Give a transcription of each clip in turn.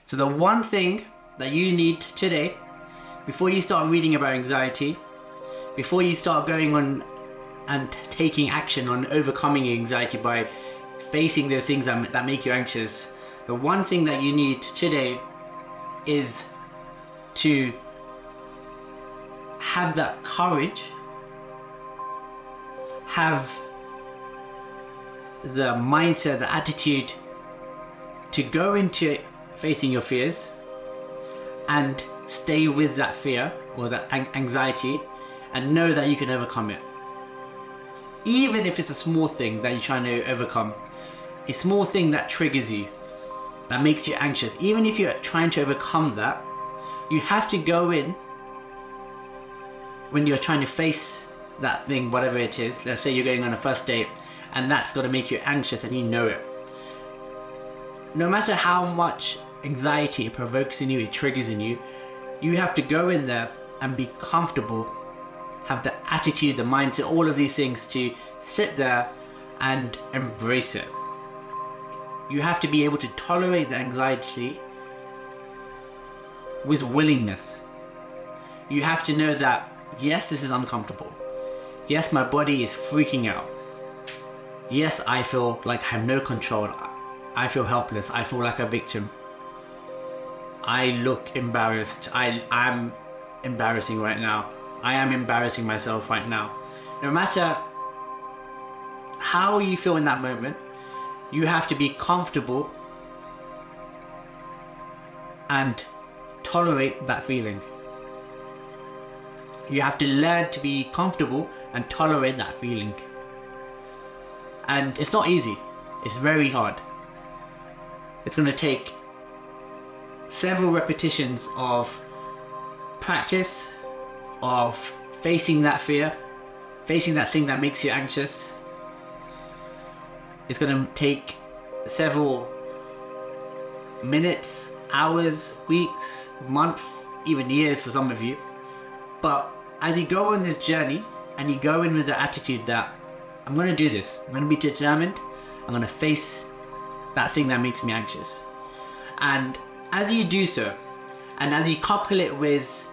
So the one thing that you need today, before you start reading about anxiety, before you start going on and taking action on overcoming anxiety by facing those things that make you anxious, the one thing that you need today is to have that courage, have the mindset, the attitude to go into facing your fears and stay with that fear or that anxiety and know that you can overcome it. Even if it's a small thing that you're trying to overcome, a small thing that triggers you, that makes you anxious, even if you're trying to overcome that, you have to go in when you're trying to face that thing, whatever it is. Let's say you're going on a first date and that's got to make you anxious and you know it. No matter how much anxiety it provokes in you, it triggers in you, you have to go in there and be comfortable, have the attitude, the mindset, all of these things to sit there and embrace it. You have to be able to tolerate the anxiety with willingness. You have to know that, yes, this is uncomfortable. Yes, my body is freaking out. Yes, I feel like I have no control. I feel helpless. I feel like a victim. I look embarrassed. I'm embarrassing right now. I am embarrassing myself right now. No matter how you feel in that moment, you have to be comfortable and tolerate that feeling. You have to learn to be comfortable and tolerate that feeling. And it's not easy. It's very hard. It's going to take several repetitions of practice, of facing that fear, facing that thing that makes you anxious. It's going to take several minutes, hours, weeks, months, even years for some of you. But as you go on this journey and you go in with the attitude that I'm going to do this, I'm going to be determined, I'm going to face that thing that makes me anxious. And as you do so, and as you couple it with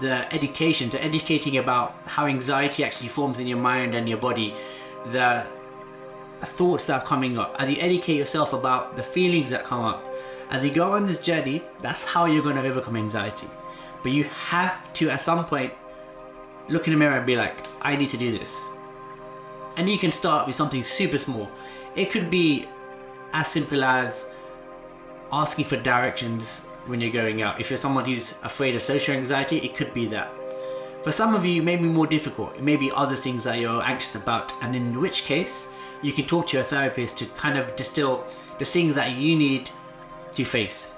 the education, to educating about how anxiety actually forms in your mind and your body, the thoughts that are coming up, as you educate yourself about the feelings that come up, as you go on this journey, that's how you're going to overcome anxiety. But you have to, at some point, look in the mirror and be like, I need to do this. And you can start with something super small. It could be as simple as asking for directions when you're going out. If you're someone who's afraid of social anxiety, it could be that. For some of you, it may be more difficult. It may be other things that you're anxious about, and in which case, you can talk to your therapist to kind of distill the things that you need to face.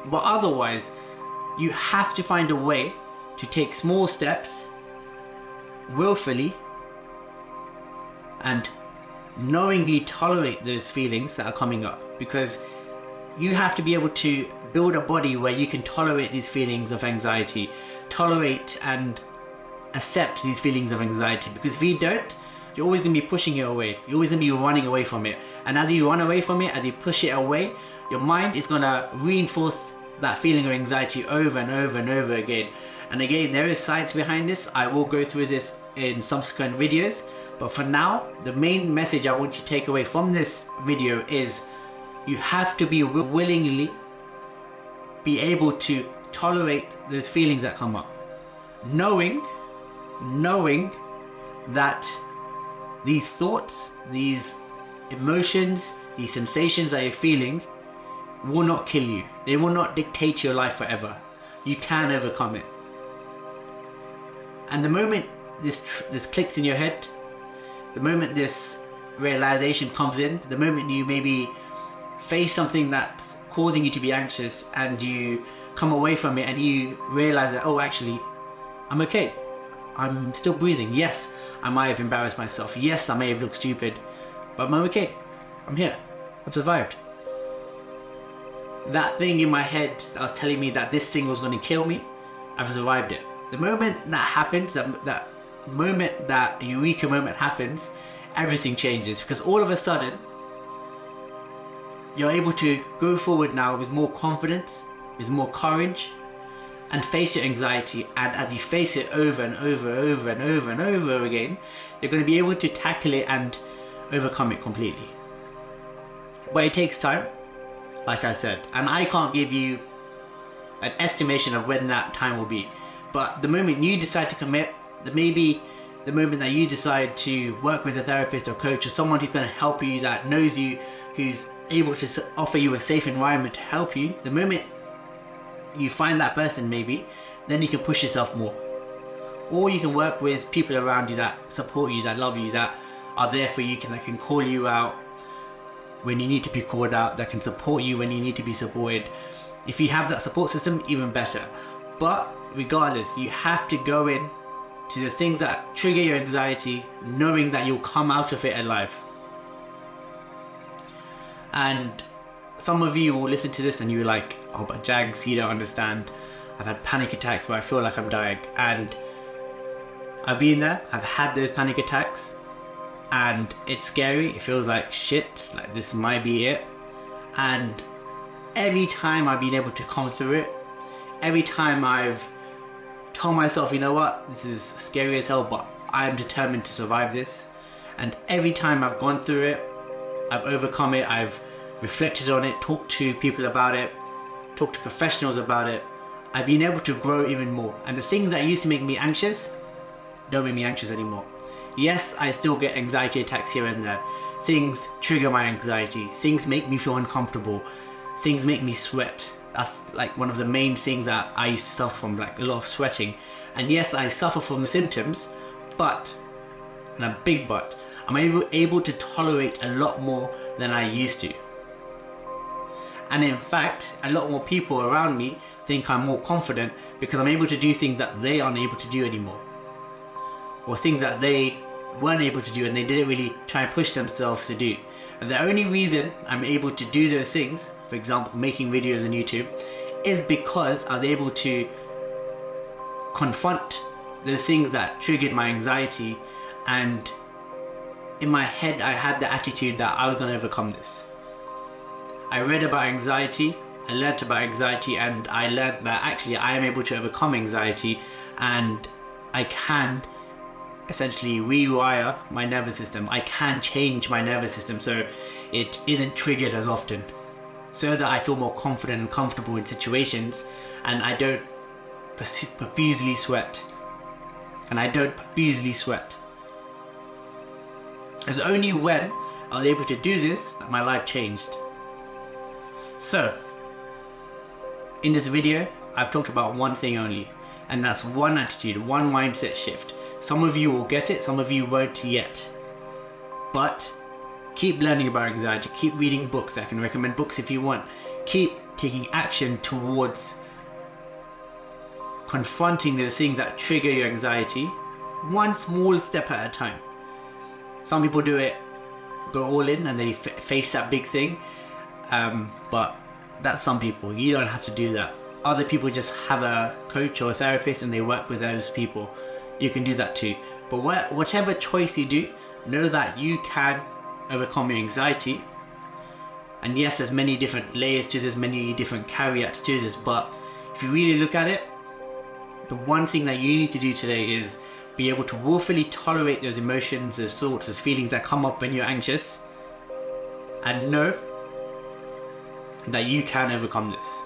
But otherwise, you have to find a way to take small steps willfully and knowingly tolerate those feelings that are coming up, because you have to be able to build a body where you can tolerate these feelings of anxiety, tolerate and accept these feelings of anxiety. Because if you don't, you're always going to be pushing it away. You're always going to be running away from it. And as you run away from it, as you push it away, your mind is going to reinforce that feeling of anxiety over and over and over again. And again, there is science behind this. I will go through this in subsequent videos. But for now, the main message I want you to take away from this video is you have to be willingly be able to tolerate those feelings that come up. Knowing that these thoughts, these emotions, these sensations that you're feeling will not kill you. They will not dictate your life forever. You can overcome it. And the moment this clicks in your head, the moment this realization comes in, the moment you maybe face something that's causing you to be anxious and you come away from it and you realize that, oh, actually, I'm okay. I'm still breathing. Yes, I might have embarrassed myself. Yes, I may have looked stupid, but I'm okay. I'm here. I've survived. That thing in my head that was telling me that this thing was going to kill me, I've survived it. The moment that happens, that moment, that eureka moment happens, everything changes, because all of a sudden you're able to go forward now with more confidence, with more courage, and face your anxiety. And as you face it over and over again, you're going to be able to tackle it and overcome it completely. But it takes time, like I said, and I can't give you an estimation of when that time will be. But the moment you decide to commit, maybe the moment that you decide to work with a therapist or coach or someone who's going to help you, that knows you, who's able to offer you a safe environment to help you, the moment you find that person, maybe, then you can push yourself more. Or you can work with people around you that support you, that love you, that are there for you, that can call you out when you need to be called out, that can support you when you need to be supported. If you have that support system, even better. But regardless, you have to go in to the things that trigger your anxiety, knowing that you'll come out of it alive. And some of you will listen to this and you're like, oh, but Jags, you don't understand. I've had panic attacks where I feel like I'm dying. And I've been there, I've had those panic attacks, and it's scary. It feels like shit, like this might be it. And every time I've been able to come through it, every time I've told myself, you know what, this is scary as hell, but I'm determined to survive this. And every time I've gone through it, I've overcome it, I've reflected on it, talked to people about it, talked to professionals about it, I've been able to grow even more. And the things that used to make me anxious don't make me anxious anymore. Yes, I still get anxiety attacks here and there. Things trigger my anxiety, things make me feel uncomfortable, things make me sweat. That's like one of the main things that I used to suffer from, like a lot of sweating. And yes, I suffer from the symptoms, but, and a big but, I'm able to tolerate a lot more than I used to. And in fact, a lot more people around me think I'm more confident because I'm able to do things that they aren't able to do anymore. Or things that they weren't able to do and they didn't really try and push themselves to do. And the only reason I'm able to do those things, for example making videos on YouTube, is because I was able to confront those things that triggered my anxiety, and in my head I had the attitude that I was going to overcome this. I read about anxiety, I learnt about anxiety, and I learnt that actually I am able to overcome anxiety, and I can essentially rewire my nervous system. I can change my nervous system so it isn't triggered as often, so that I feel more confident and comfortable in situations, and I don't profusely sweat. It's only when I was able to do this that my life changed. So, in this video, I've talked about one thing only, and that's one attitude, one mindset shift. Some of you will get it, some of you won't yet. But keep learning about anxiety, keep reading books. I can recommend books if you want. Keep taking action towards confronting those things that trigger your anxiety, one small step at a time. Some people do it, go all in, and they face that big thing. But that's some people. You don't have to do that. Other people just have a coach or a therapist and they work with those people. You can do that too. But whatever choice you do, know that you can overcome your anxiety. And yes, there's many different layers to this, many different caveats to this, but if you really look at it, the one thing that you need to do today is be able to willfully tolerate those emotions, those thoughts, those feelings that come up when you're anxious, and know that you can overcome this.